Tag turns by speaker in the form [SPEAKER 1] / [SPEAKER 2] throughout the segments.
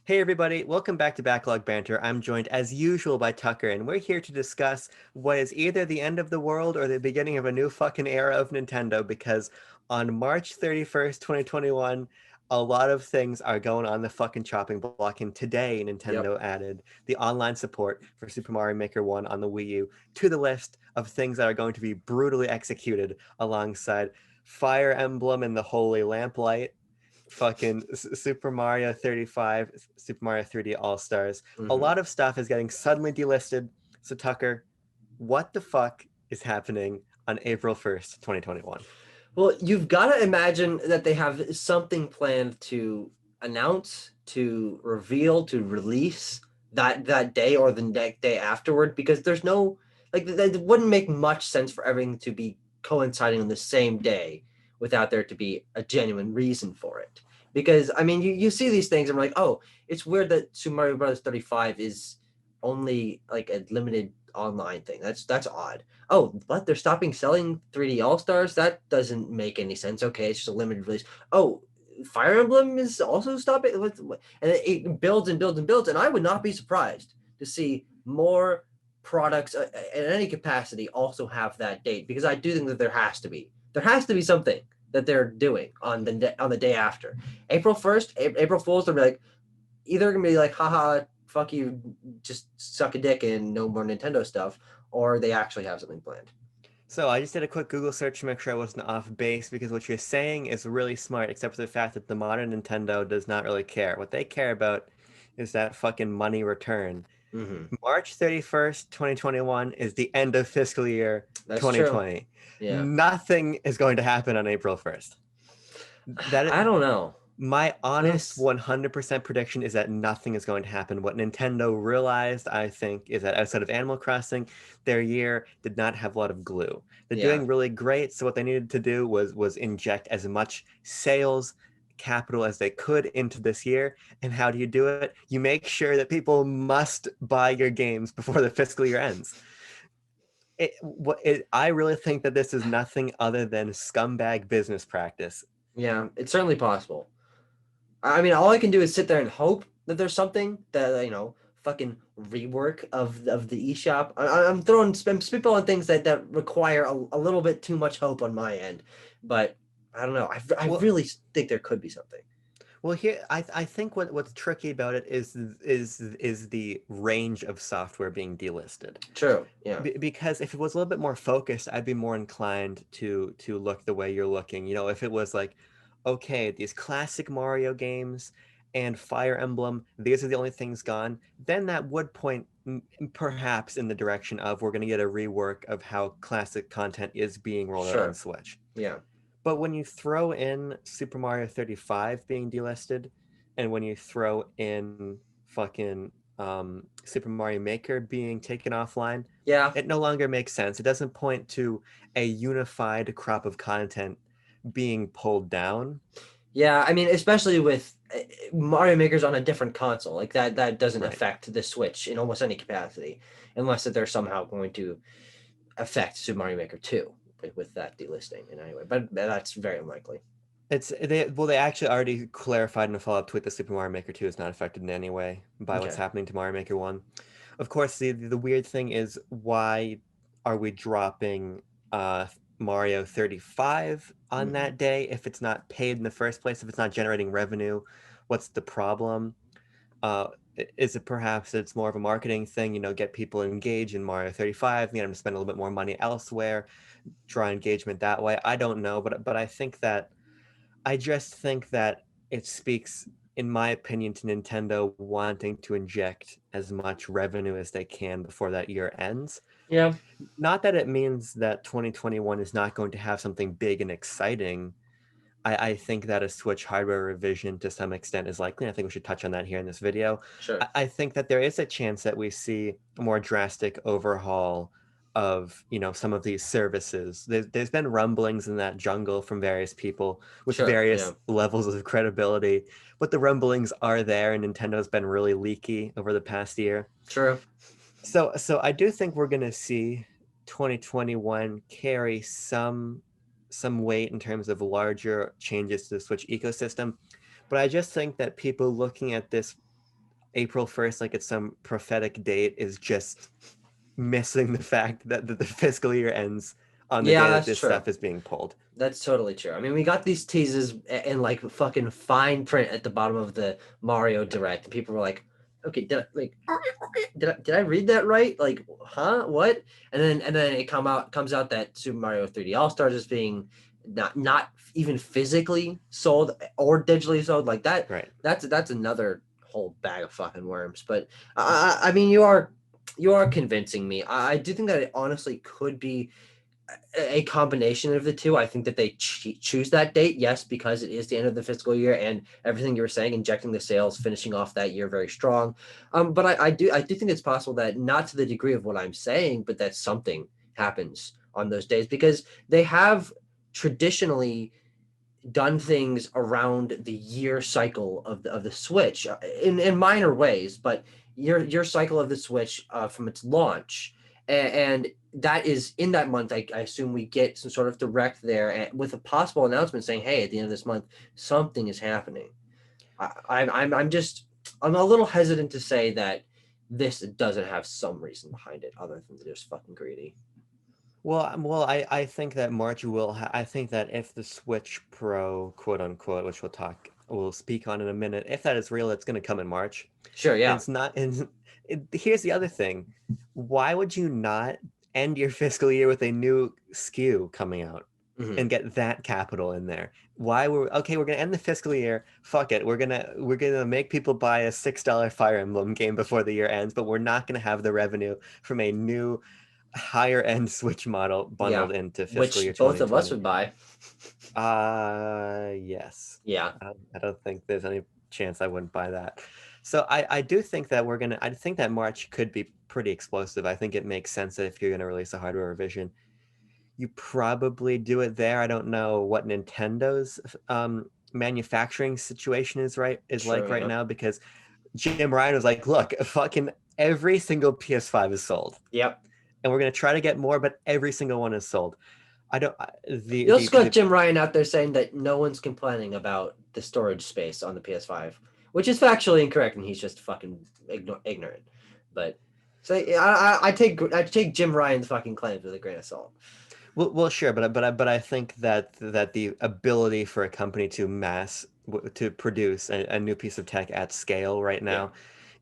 [SPEAKER 1] Hey everybody, welcome back to Backlog Banter. I'm joined as usual by Tucker, and we're here to discuss what is either the end of the world or the beginning of a new fucking era of Nintendo, because on March 31st, 2021, a lot of things are going on the fucking chopping block, and today
[SPEAKER 2] Yep.
[SPEAKER 1] Nintendo added the online support for Super Mario Maker 1 on the Wii U to the list of things that are going to be brutally executed alongside Fire Emblem and the Holy Lamplight, fucking Super Mario 35, Super Mario 3D All Stars. A
[SPEAKER 2] hmm
[SPEAKER 1] lot of stuff is getting suddenly delisted. So, Tucker, what the fuck is happening on April 1st, 2021?
[SPEAKER 2] Well, you've got to imagine that they have something planned to announce, to reveal, to release that day or the next day afterward, because there's no that wouldn't make much sense for everything to be coinciding on the same day without there to be a genuine reason for it. Because I mean, you see these things and we're like, oh, it's weird that Super Mario Bros. 35 is only like a limited online thing. That's odd. Oh, but they're stopping selling 3D All Stars? That doesn't make any sense. Okay, it's just a limited release. Oh, Fire Emblem is also stopping. And it builds and builds and builds. And I would not be surprised to see more products in any capacity also have that date, because I do think that there has to be something that they're doing on the day after April 1st. April Fools. They'll be like, either gonna be like, haha, fuck you, just suck a dick and no more Nintendo stuff, or they actually have something planned.
[SPEAKER 1] So, I just did a quick Google search to make sure I wasn't off base because what you're saying is really smart, except for the fact that the modern Nintendo does not really care. What they care about is that fucking money return.
[SPEAKER 2] Mm-hmm.
[SPEAKER 1] March 31st, 2021 is the end of fiscal year
[SPEAKER 2] That's true.
[SPEAKER 1] 2020.
[SPEAKER 2] Yeah.
[SPEAKER 1] Nothing is going to happen on April 1st. That
[SPEAKER 2] I don't know.
[SPEAKER 1] My honest
[SPEAKER 2] This.
[SPEAKER 1] 100% prediction is that nothing is going to happen. What Nintendo realized, I think, is that outside of Animal Crossing, their year did not have a lot of glue. They're
[SPEAKER 2] Yeah.
[SPEAKER 1] doing really great, so what they needed to do was inject as much sales capital as they could into this year. And how do you do it? You make sure that people must buy your games before the fiscal year ends. I really think that this is nothing other than scumbag business practice.
[SPEAKER 2] Yeah. It's certainly possible. I mean, all I can do is sit there and hope that there's something that fucking rework of the eShop. I'm I'm spitballing things that require a little bit too much hope on my end, but I don't know. I
[SPEAKER 1] Well,
[SPEAKER 2] really think there could be something.
[SPEAKER 1] Well, here I think what's tricky about it is the range of software being delisted.
[SPEAKER 2] True. Yeah.
[SPEAKER 1] Because if it was a little bit more focused, I'd be more inclined to look the way you're looking. You know, if it was like, okay, these classic Mario games and Fire Emblem, these are the only things gone, then that would point perhaps in the direction of we're going to get a rework of how classic content is being rolled out on
[SPEAKER 2] Sure.
[SPEAKER 1] Switch.
[SPEAKER 2] Yeah.
[SPEAKER 1] But when you throw in Super Mario 35 being delisted, and when you throw in fucking Super Mario Maker being taken offline,
[SPEAKER 2] Yeah.
[SPEAKER 1] it no longer makes sense. It doesn't point to a unified crop of content being pulled down.
[SPEAKER 2] Yeah. I mean, especially with Mario Maker's on a different console, like that doesn't
[SPEAKER 1] Right.
[SPEAKER 2] affect the Switch in almost any capacity, unless that they're somehow going to affect Super Mario Maker 2 with that delisting in any way. But that's very unlikely.
[SPEAKER 1] They actually already clarified in a follow-up tweet that Super Mario Maker 2 is not affected in any way by what's
[SPEAKER 2] Okay.
[SPEAKER 1] happening to Mario Maker 1. Of course, the weird thing is, why are we dropping uh Mario 35 on
[SPEAKER 2] hmm
[SPEAKER 1] that day if it's not paid in the first place, if it's not generating revenue? What's the problem? Is it perhaps it's more of a marketing thing, get people engaged in Mario 35, get them to spend a little bit more money elsewhere, draw engagement that way? I don't know, but I just think that it speaks, in my opinion, to Nintendo wanting to inject as much revenue as they can before that year ends.
[SPEAKER 2] Yeah.
[SPEAKER 1] Not that it means that 2021 is not going to have something big and exciting. I think that a Switch hardware revision to some extent is likely. I think we should touch on that here in this video.
[SPEAKER 2] Sure.
[SPEAKER 1] I think that there is a chance that we see a more drastic overhaul of, some of these services. There's been rumblings in that jungle from various people with
[SPEAKER 2] Sure. Yeah.
[SPEAKER 1] various levels of credibility, but the rumblings are there, and Nintendo's been really leaky over the past year.
[SPEAKER 2] True.
[SPEAKER 1] So I do think we're gonna see 2021 carry some weight in terms of larger changes to the Switch ecosystem. But I just think that people looking at this April 1st, like it's some prophetic date, is just missing the fact that the fiscal year ends on the
[SPEAKER 2] Yeah,
[SPEAKER 1] day that
[SPEAKER 2] that's
[SPEAKER 1] this
[SPEAKER 2] true.
[SPEAKER 1] stuff is being pulled.
[SPEAKER 2] That's totally true. I mean, we got these teases in like fucking fine print at the bottom of the Mario Direct, and people were like, "Okay, did I read that right? Like, huh? What?" And then it comes out that Super Mario 3D All Stars is being not even physically sold or digitally sold. Like that.
[SPEAKER 1] Right.
[SPEAKER 2] That's another whole bag of fucking worms. But I mean, you are convincing me. I do think that it honestly could be a combination of the two. I think that they choose that date, yes, because it is the end of the fiscal year and everything you were saying, injecting the sales, finishing off that year very strong. But I do think it's possible that not to the degree of what I'm saying, but that something happens on those days because they have traditionally done things around the year cycle of the Switch in minor ways, but your cycle of the Switch from its launch, and that is in that month. I assume we get some sort of direct there with a possible announcement saying, "Hey, at the end of this month, something is happening." I'm a little hesitant to say that this doesn't have some reason behind it other than they're just fucking greedy.
[SPEAKER 1] Well, I think that March will. I think that if the Switch Pro, quote unquote, which we'll speak on in a minute, if that is real, it's going to come in March.
[SPEAKER 2] Sure,
[SPEAKER 1] And
[SPEAKER 2] yeah.
[SPEAKER 1] it's not. And here's the other thing: why would you not end your fiscal year with a new SKU coming out
[SPEAKER 2] Mhm.
[SPEAKER 1] and get that capital in there? Why we're okay? We're gonna end the fiscal year. Fuck it. We're gonna make people buy a $6 Fire Emblem game before the year ends, but we're not gonna have the revenue from a new higher end Switch model
[SPEAKER 2] Yeah,
[SPEAKER 1] bundled into fiscal
[SPEAKER 2] which
[SPEAKER 1] year
[SPEAKER 2] both of us
[SPEAKER 1] 2020.
[SPEAKER 2] would buy.
[SPEAKER 1] Yes.
[SPEAKER 2] Yeah.
[SPEAKER 1] I don't think there's any chance I wouldn't buy that. So I do think that I think that March could be pretty explosive. I think it makes sense that if you're gonna release a hardware revision, you probably do it there. I don't know what Nintendo's manufacturing situation is
[SPEAKER 2] True,
[SPEAKER 1] like right
[SPEAKER 2] yeah.
[SPEAKER 1] now because Jim Ryan was like, look, fucking every single PS5 is sold.
[SPEAKER 2] Yep.
[SPEAKER 1] And we're gonna try to get more, but every single one is sold. I don't
[SPEAKER 2] You also got Jim Ryan out there saying that no one's complaining about the storage space on the PS5, which is factually incorrect, and he's just fucking ignorant. But so I take Jim Ryan's fucking claims with a grain of salt.
[SPEAKER 1] well, sure, but I think that the ability for a company to to produce a new piece of tech at scale right
[SPEAKER 2] Yeah.
[SPEAKER 1] now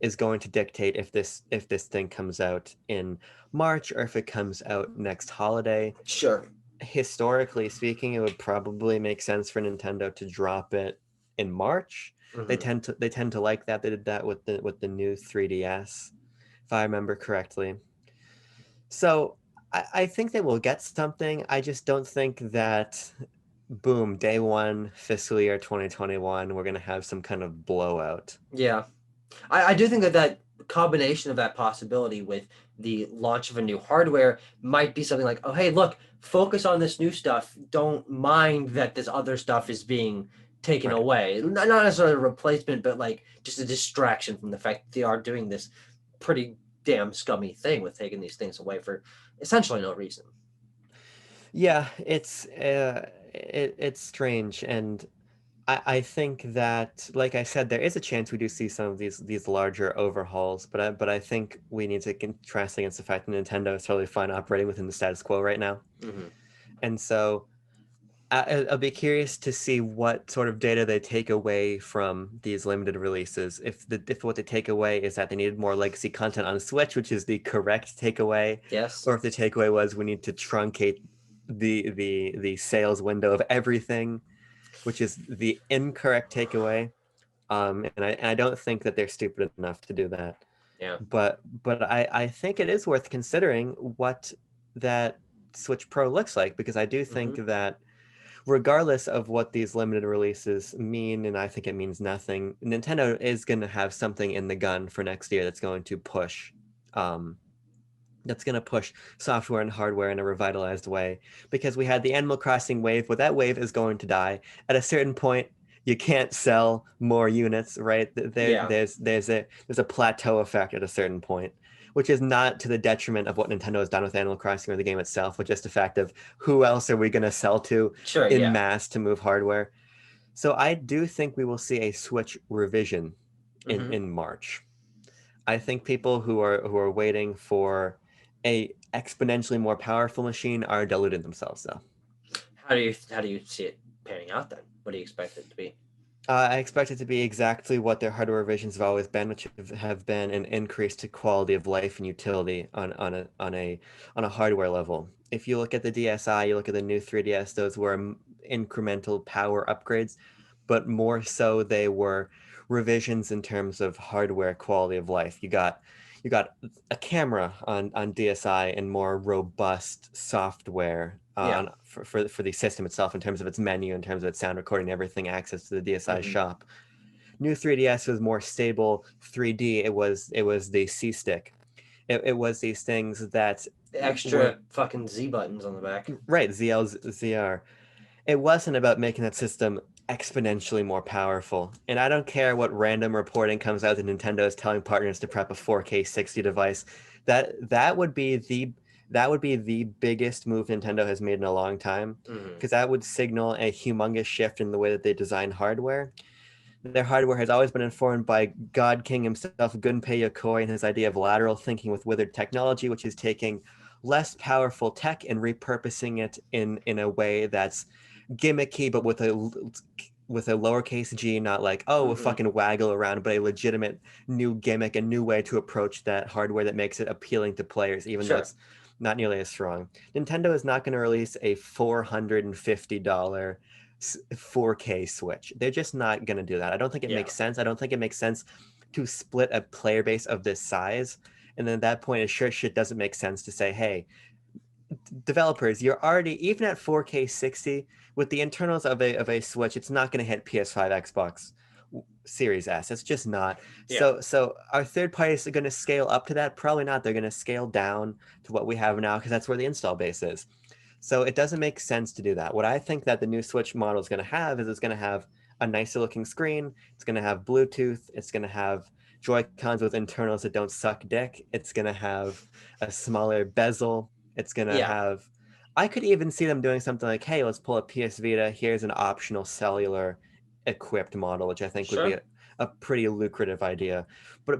[SPEAKER 1] is going to dictate if this thing comes out in March or if it comes out next holiday.
[SPEAKER 2] Sure.
[SPEAKER 1] Historically speaking, it would probably make sense for Nintendo to drop it in March.
[SPEAKER 2] Hmm.
[SPEAKER 1] They tend to like that. They did that with the new 3DS, if I remember correctly. So I think they will get something. I just don't think that boom, day one, fiscal year 2021, we're gonna have some kind of blowout.
[SPEAKER 2] Yeah. I do think that combination of that possibility with the launch of a new hardware might be something like, oh, hey, look, focus on this new stuff. Don't mind that this other stuff is being taken
[SPEAKER 1] Right.
[SPEAKER 2] away. Not necessarily a replacement, but like just a distraction from the fact that they are doing this pretty damn scummy thing with taking these things away for essentially no reason.
[SPEAKER 1] Yeah, it's strange, and I think that, like I said, there is a chance we do see some of these larger overhauls, but I think we need to contrast against the fact that Nintendo is totally fine operating within the status quo right now,
[SPEAKER 2] Hmm.
[SPEAKER 1] and so I'll be curious to see what sort of data they take away from these limited releases. If what they take away is that they needed more legacy content on Switch, which is the correct takeaway,
[SPEAKER 2] Yes.
[SPEAKER 1] or if the takeaway was we need to truncate the sales window of everything, which is the incorrect takeaway. And I don't think that they're stupid enough to do that.
[SPEAKER 2] Yeah.
[SPEAKER 1] But I think it is worth considering what that Switch Pro looks like because I do think
[SPEAKER 2] Hmm.
[SPEAKER 1] that regardless of what these limited releases mean, and I think it means nothing, Nintendo is going to have something in the gun for next year um, that's going to push software and hardware in a revitalized way. Because we had the Animal Crossing wave, but that wave is going to die. At a certain point, you can't sell more units, right?
[SPEAKER 2] Yeah.
[SPEAKER 1] There's a plateau effect at a certain point, which is not to the detriment of what Nintendo has done with Animal Crossing or the game itself, but just the fact of who else are we going to sell to
[SPEAKER 2] Sure.
[SPEAKER 1] in
[SPEAKER 2] Yeah.
[SPEAKER 1] mass to move hardware. So I do think we will see a Switch revision
[SPEAKER 2] Hmm.
[SPEAKER 1] in March. I think people who are waiting for a exponentially more powerful machine are deluding themselves, though.
[SPEAKER 2] How do you see it panning out then? What do you expect it to be?
[SPEAKER 1] I expect it to be exactly what their hardware revisions have always been, which have been an increase to quality of life and utility on a hardware level. If you look at the DSi, you look at the new 3DS, those were incremental power upgrades, but more so they were revisions in terms of hardware quality of life. You got a camera on DSi and more robust software
[SPEAKER 2] Yeah.
[SPEAKER 1] for the system itself in terms of its menu, in terms of its sound recording, everything access to the DSi
[SPEAKER 2] Hmm.
[SPEAKER 1] shop. New 3DS was more stable 3D. It was the C stick. It was these things that were
[SPEAKER 2] Extra fucking Z buttons on the back.
[SPEAKER 1] right, ZR. It wasn't about making that system exponentially more powerful. And I don't care what random reporting comes out that Nintendo is telling partners to prep a 4K 60 device. That would be the biggest move Nintendo has made in a long time,
[SPEAKER 2] Hmm.
[SPEAKER 1] because that would signal a humongous shift in the way that they design hardware. Their hardware has always been informed by God King himself, Gunpei Yokoi, and his idea of lateral thinking with withered technology, which is taking less powerful tech and repurposing it in a way that's gimmicky, but with a lowercase g, not like, oh, a
[SPEAKER 2] Hmm.
[SPEAKER 1] fucking waggle around, but a legitimate new gimmick, a new way to approach that hardware that makes it appealing to players, even though
[SPEAKER 2] Sure.
[SPEAKER 1] it's not nearly as strong. Nintendo is not going to release a $450 4K Switch. They're just not going to do that. I don't think it
[SPEAKER 2] Yeah.
[SPEAKER 1] makes sense. I don't think it makes sense to split a player base of this size. And then at that point, it sure shit doesn't make sense to say, hey, developers, you're already, even at 4K 60, with the internals of a Switch, it's not going to hit PS5, Xbox Series S. It's just not.
[SPEAKER 2] Yeah.
[SPEAKER 1] So are third parties going to scale up to that? Probably not. They're going to scale down to what we have now because that's where the install base is. So it doesn't make sense to do that. What I think that the new Switch model is going to have is it's going to have a nicer looking screen. It's going to have Bluetooth. It's going to have Joy-Cons with internals that don't suck dick. It's going to have a smaller bezel. It's going to
[SPEAKER 2] Yeah.
[SPEAKER 1] have. I could even see them doing something like, hey, let's pull a PS Vita. Here's an optional cellular equipped model, which I think would be
[SPEAKER 2] Sure.
[SPEAKER 1] a pretty lucrative idea. But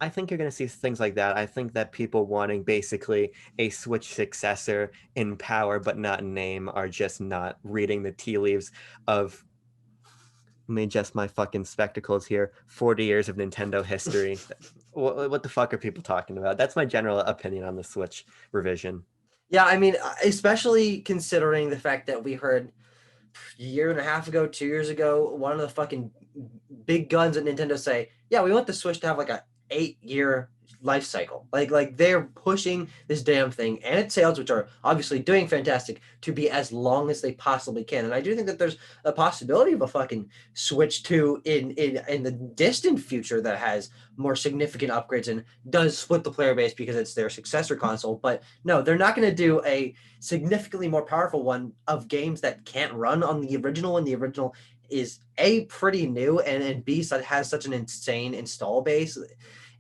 [SPEAKER 1] I think you're gonna see things like that. I think that people wanting basically a Switch successor in power but not in name are just not reading the tea leaves of, let me adjust my fucking spectacles here, 40 years of Nintendo history. What the fuck are people talking about? That's my general opinion on the Switch revision.
[SPEAKER 2] Yeah, I mean, especially considering the fact that we heard a year and a half ago, 2 years ago, one of the fucking big guns at Nintendo say, "Yeah, we want the Switch to have like a 8 year life cycle." Like they're pushing this damn thing and its sales, which are obviously doing fantastic, to be as long as they possibly can. And I do think that there's a possibility of a fucking Switch 2 in the distant future that has more significant upgrades and does split the player base because it's their successor console. But no, they're not going to do a significantly more powerful one of games that can't run on the original, and the original is A, pretty new, and B, has such an insane install base.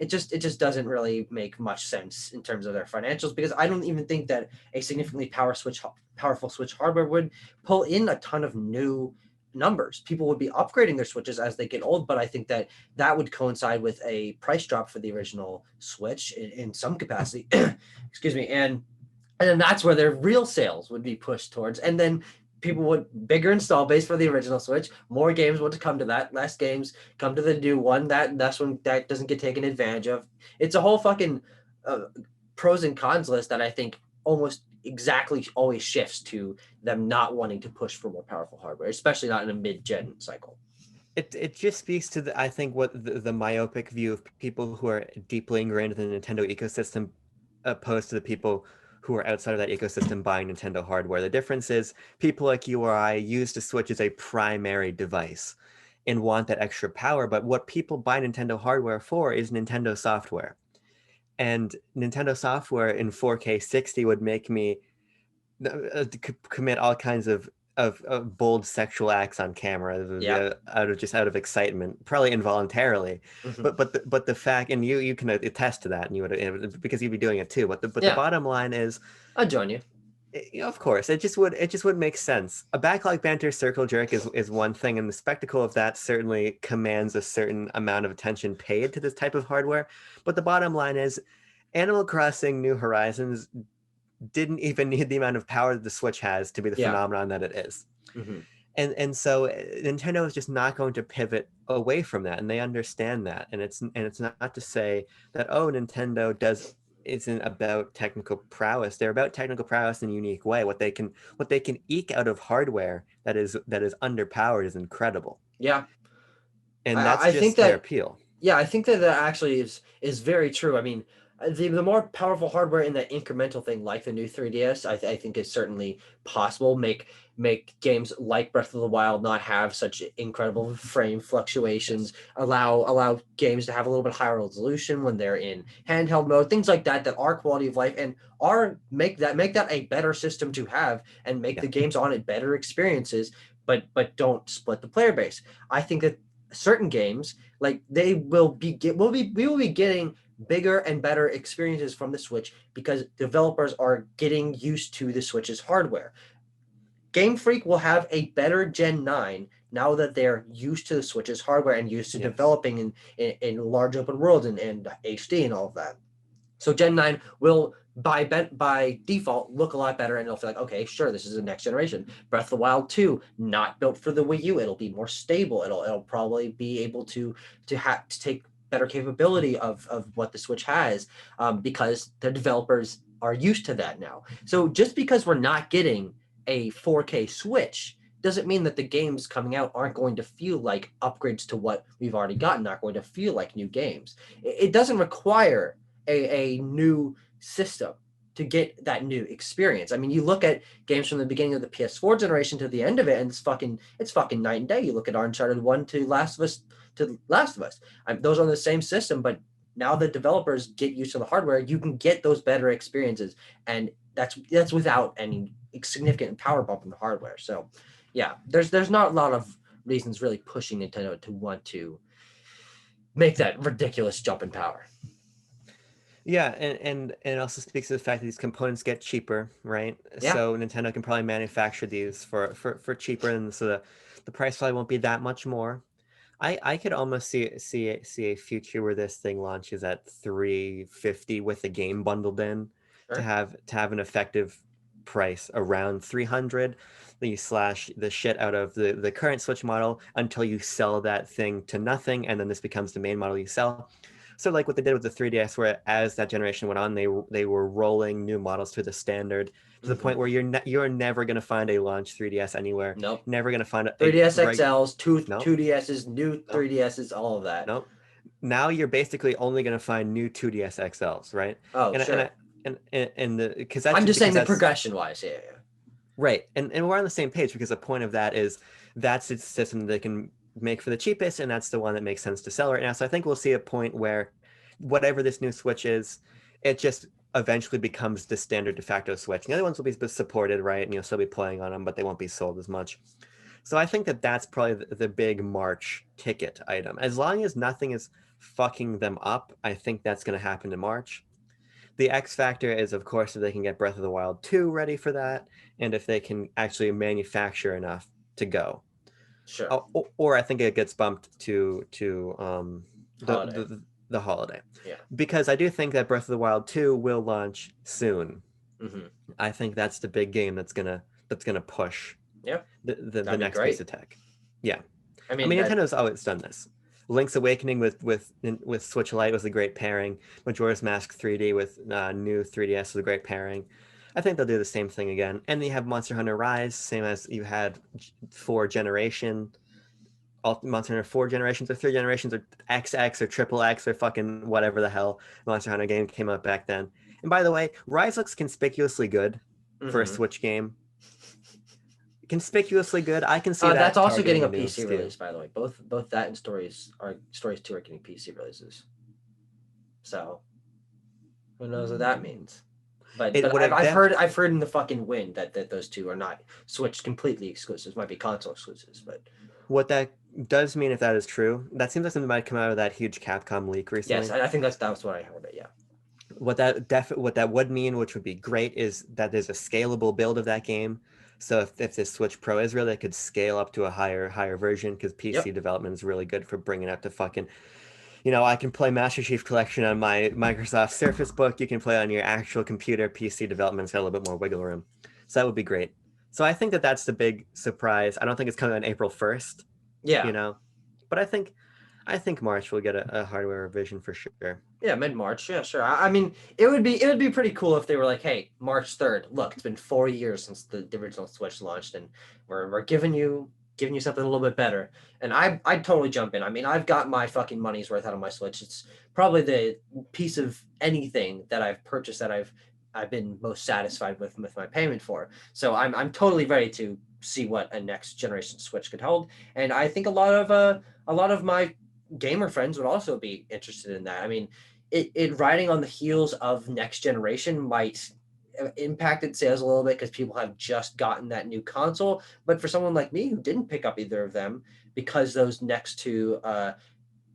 [SPEAKER 2] It just doesn't really make much sense in terms of their financials, because I don't even think that a significantly powerful Switch hardware would pull in a ton of new numbers. People would be upgrading their Switches as they get old, but I think that that would coincide with a price drop for the original Switch in some capacity. Excuse me. And then that's where their real sales would be pushed towards. And then people would bigger install base for the original Switch. More games would come to that. Less games come to the new one. That's when that doesn't get taken advantage of. It's a whole fucking uh, pros and cons list that I think almost exactly always shifts to them not wanting to push for more powerful hardware, especially not in a mid-gen cycle.
[SPEAKER 1] It just speaks to I think what the myopic view of people who are deeply ingrained in the Nintendo ecosystem opposed to the people who are outside of that ecosystem buying Nintendo hardware. The difference is people like you or I use the Switch as a primary device and want that extra power, but what people buy Nintendo hardware for is Nintendo software. And Nintendo software in 4K 60 would make me commit all kinds of bold sexual acts on camera
[SPEAKER 2] Yeah.
[SPEAKER 1] out of excitement, probably involuntarily.
[SPEAKER 2] Mhm.
[SPEAKER 1] But the fact, and you can attest to that, and you would, because you'd be doing it too. But the
[SPEAKER 2] Yeah.
[SPEAKER 1] bottom line is,
[SPEAKER 2] I'll join you.
[SPEAKER 1] Of course, it just would make sense. A backlog banter circle jerk is one thing, and the spectacle of that certainly commands a certain amount of attention paid to this type of hardware. But the bottom line is, Animal Crossing New Horizons didn't even need the amount of power that the Switch has to be the
[SPEAKER 2] Yeah.
[SPEAKER 1] phenomenon that it is.
[SPEAKER 2] Hmm.
[SPEAKER 1] And so Nintendo is just not going to pivot away from that, and they understand that. And it's not to say that, oh, Nintendo does isn't about technical prowess. They're about technical prowess in a unique way. What they can eke out of hardware that is underpowered is incredible,
[SPEAKER 2] Yeah.
[SPEAKER 1] and that's
[SPEAKER 2] I think
[SPEAKER 1] just their
[SPEAKER 2] that
[SPEAKER 1] appeal.
[SPEAKER 2] Yeah, I think that that actually is very true. I mean, the more powerful hardware in that incremental thing, like the new 3DS, I think is certainly possible. Make games like Breath of the Wild not have such incredible frame fluctuations.
[SPEAKER 1] Yes.
[SPEAKER 2] Allow games to have a little bit higher resolution when they're in handheld mode. Things like that that are quality of life and are make that a better system to have and make
[SPEAKER 1] Yeah.
[SPEAKER 2] the games on it better experiences. But don't split the player base. I think that certain games like they will be get we will be getting bigger and better experiences from the Switch because developers are getting used to the Switch's hardware. Game Freak will have a better Gen 9 now that they're used to the Switch's hardware and used to
[SPEAKER 1] Yes.
[SPEAKER 2] developing in large open worlds and HD and all of that. So Gen 9 will by default look a lot better and it'll feel like, okay, sure, this is the next generation. Breath of the Wild 2, not built for the Wii U. It'll be more stable. It'll probably be able to take better capability of what the Switch has because the developers are used to that now. So just because we're not getting a 4K Switch doesn't mean that the games coming out aren't going to feel like upgrades to what we've already gotten, not going to feel like new games. It doesn't require a new system to get that new experience. I mean, you look at games from the beginning of the PS4 generation to the end of it, and it's fucking night and day. You look at Uncharted 1 to Last of Us. Those are on the same system, but now the developers get used to the hardware, you can get those better experiences, and that's without any significant power bump in the hardware. So, yeah, there's not a lot of reasons really pushing Nintendo to want to make that ridiculous jump in power.
[SPEAKER 1] Yeah, and it also speaks to the fact that these components get cheaper, right?
[SPEAKER 2] Yeah.
[SPEAKER 1] So Nintendo can probably manufacture these for cheaper, and so the price probably won't be that much more. I could almost see a future where this thing launches at 350 with the game bundled in
[SPEAKER 2] Sure.
[SPEAKER 1] to have an effective price around 300. Then you slash the shit out of the current Switch model until you sell that thing to nothing, and then this becomes the main model you sell. So like what they did with the 3DS, where as that generation went on, they were rolling new models to the standard to the
[SPEAKER 2] Mm-hmm.
[SPEAKER 1] point where you're never going to find a launch 3DS anywhere.
[SPEAKER 2] Nope.
[SPEAKER 1] Never going to find a
[SPEAKER 2] 3DS
[SPEAKER 1] right.
[SPEAKER 2] XLs,
[SPEAKER 1] No,
[SPEAKER 2] 2DSs, new
[SPEAKER 1] no,
[SPEAKER 2] 3DSs, all of that.
[SPEAKER 1] no. Now you're basically only going to find new 2DS XLs, right?
[SPEAKER 2] Oh,
[SPEAKER 1] And I- and I,
[SPEAKER 2] sure.
[SPEAKER 1] and the
[SPEAKER 2] I'm just
[SPEAKER 1] because
[SPEAKER 2] saying the
[SPEAKER 1] that's
[SPEAKER 2] progression wise. Yeah, yeah.
[SPEAKER 1] right. And we're on the same page because the point of that is that's its system they can make for the cheapest, and that's the one that makes sense to sell right now. So I think we'll see a point where whatever this new Switch is, it just eventually becomes the standard de facto Switch. And the other ones will be supported, right? And you'll still be playing on them, but they won't be sold as much. So I think that that's probably the big March ticket item. As long as nothing is fucking them up, I think that's going to happen in March. The X factor is, of course, if they can get Breath of the Wild 2 ready for that, and if they can actually manufacture enough to go.
[SPEAKER 2] Sure.
[SPEAKER 1] Or I think it gets bumped to
[SPEAKER 2] Holiday.
[SPEAKER 1] the holiday,
[SPEAKER 2] Yeah.
[SPEAKER 1] because I do think that Breath of the Wild 2 will launch soon.
[SPEAKER 2] Mm-hmm.
[SPEAKER 1] I think that's the big game that's gonna push
[SPEAKER 2] Yeah.
[SPEAKER 1] the
[SPEAKER 2] That'd be
[SPEAKER 1] next piece
[SPEAKER 2] great.
[SPEAKER 1] of tech. Yeah,
[SPEAKER 2] I
[SPEAKER 1] I
[SPEAKER 2] mean
[SPEAKER 1] mean
[SPEAKER 2] that.
[SPEAKER 1] Nintendo's always done this. Link's Awakening with Switch Lite was a great pairing. Majora's Mask 3D with new 3DS was a great pairing. I think they'll do the same thing again. And then you have Monster Hunter Rise, same as you had for generation, all Monster Hunter 4 generations or 3 generations or XX or triple X or fucking whatever the hell Monster Hunter game came out back then. And by the way, Rise looks conspicuously good for a
[SPEAKER 2] Mm-hmm.
[SPEAKER 1] Switch game. Conspicuously good. I can see
[SPEAKER 2] That's
[SPEAKER 1] that
[SPEAKER 2] also getting
[SPEAKER 1] targeting
[SPEAKER 2] a
[SPEAKER 1] a new
[SPEAKER 2] PC
[SPEAKER 1] SKU.
[SPEAKER 2] release, by the way. Both that and Stories 2 are getting PC releases. So who knows what that means? But
[SPEAKER 1] It would have
[SPEAKER 2] I've heard in the fucking wind that those two are not Switch completely exclusives. Might be console exclusives, but
[SPEAKER 1] what that does mean, if that is true, that seems like something might come out of that huge Capcom leak
[SPEAKER 2] yes,
[SPEAKER 1] recently.
[SPEAKER 2] I think that's what I heard. It, yeah.
[SPEAKER 1] What that would mean, which would be great, is that there's a scalable build of that game. So if this Switch Pro is real, they could scale up to a higher version because PC
[SPEAKER 2] Yep.
[SPEAKER 1] development is really good for bringing up to fucking, I can play Master Chief Collection on my Microsoft Surface Book. You can play on your actual computer. PC development's got a little bit more wiggle room. So that would be great. So I think that that's the big surprise. I don't think it's coming on April 1st,
[SPEAKER 2] Yeah.
[SPEAKER 1] but I think March will get a hardware revision for sure.
[SPEAKER 2] Yeah, mid-March. Yeah, sure. I mean, it would be pretty cool if they were like, "Hey, March 3rd. Look, it's been 4 years since the original Switch launched, and we're giving you something a little bit better." And I'd totally jump in. I mean, I've got my fucking money's worth out of my Switch. It's probably the piece of anything that I've purchased that I've been most satisfied with my payment for. So I'm totally ready to see what a next generation Switch could hold. And I think a lot of my gamer friends would also be interested in that. I mean, it riding on the heels of next generation might impacted sales a little bit because people have just gotten that new console. But for someone like me who didn't pick up either of them because those next two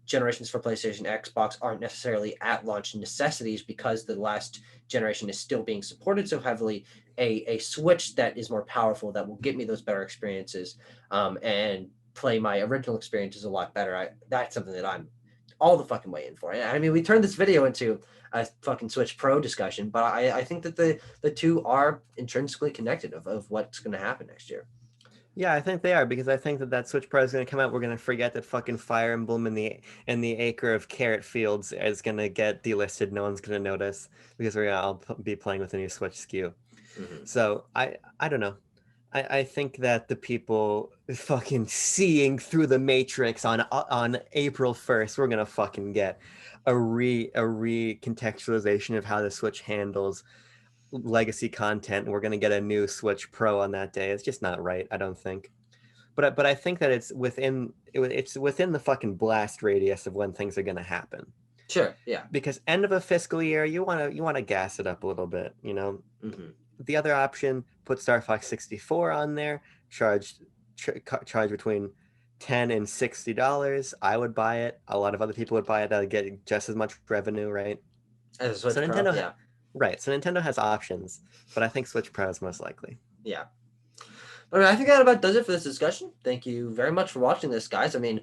[SPEAKER 2] generations for PlayStation, Xbox aren't necessarily at launch necessities because the last generation is still being supported so heavily, a Switch that is more powerful that will get me those better experiences and play my original experiences a lot better. That's something that I'm all the fucking way in for. I mean, we turned this video into a fucking Switch Pro discussion, but I think that the two are intrinsically connected of what's going to happen next year.
[SPEAKER 1] Yeah, I think they are because I think that Switch Pro is going to come out. We're going to forget that fucking Fire Emblem and the acre of carrot fields is going to get delisted. No one's going to notice because we're gonna all be playing with a new Switch SKU.
[SPEAKER 2] Mhm.
[SPEAKER 1] So I don't know. I think that the people fucking seeing through the matrix on April 1st, we're gonna fucking get a recontextualization of how the Switch handles legacy content. We're gonna get a new Switch Pro on that day. It's just not right, I don't think. But I think that it's within the fucking blast radius of when things are gonna happen.
[SPEAKER 2] Sure. Yeah.
[SPEAKER 1] Because end of a fiscal year, you wanna gas it up a little bit,
[SPEAKER 2] Hmm.
[SPEAKER 1] The other option, put Star Fox 64 on there, charge between $10 and $60. I would buy it. A lot of other people would buy it. That would get just as much revenue, right?
[SPEAKER 2] As a
[SPEAKER 1] So
[SPEAKER 2] Switch Pro,
[SPEAKER 1] Nintendo,
[SPEAKER 2] yeah.
[SPEAKER 1] right? So Nintendo has options, but I think Switch Pro is most likely.
[SPEAKER 2] Yeah. All right, I think that about does it for this discussion. Thank you very much for watching this, guys. I mean,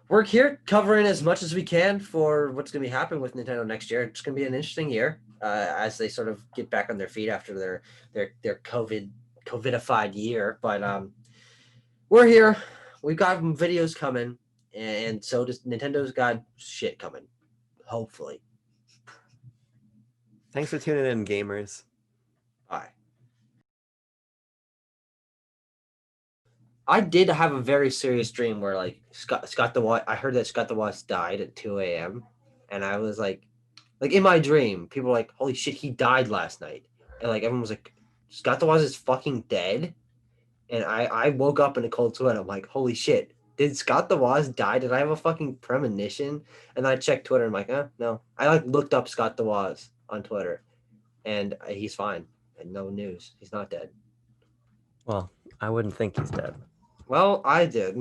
[SPEAKER 2] we're here covering as much as we can for what's going to be happening with Nintendo next year. It's going to be an interesting year as they sort of get back on their feet after their COVIDified year. But we're here. We've got videos coming, and so does Nintendo's got shit coming. Hopefully,
[SPEAKER 1] Thanks for tuning in, gamers.
[SPEAKER 2] bye. I did have a very serious dream where like Scott the Watt. I heard that Scott the Watts died at 2 a.m. and I was like in my dream, people were like, "Holy shit, he died last night," and like everyone was like, "Scott the Watts is fucking dead," and I woke up in a cold sweat. I'm like, "Holy shit, did Scott the Watts die? Did I have a fucking premonition?" And then I checked Twitter. And I'm like, no. I like looked up Scott the Watts on Twitter, and he's fine. And no news. He's not dead.
[SPEAKER 1] Well, I wouldn't think he's dead.
[SPEAKER 2] Well, I did.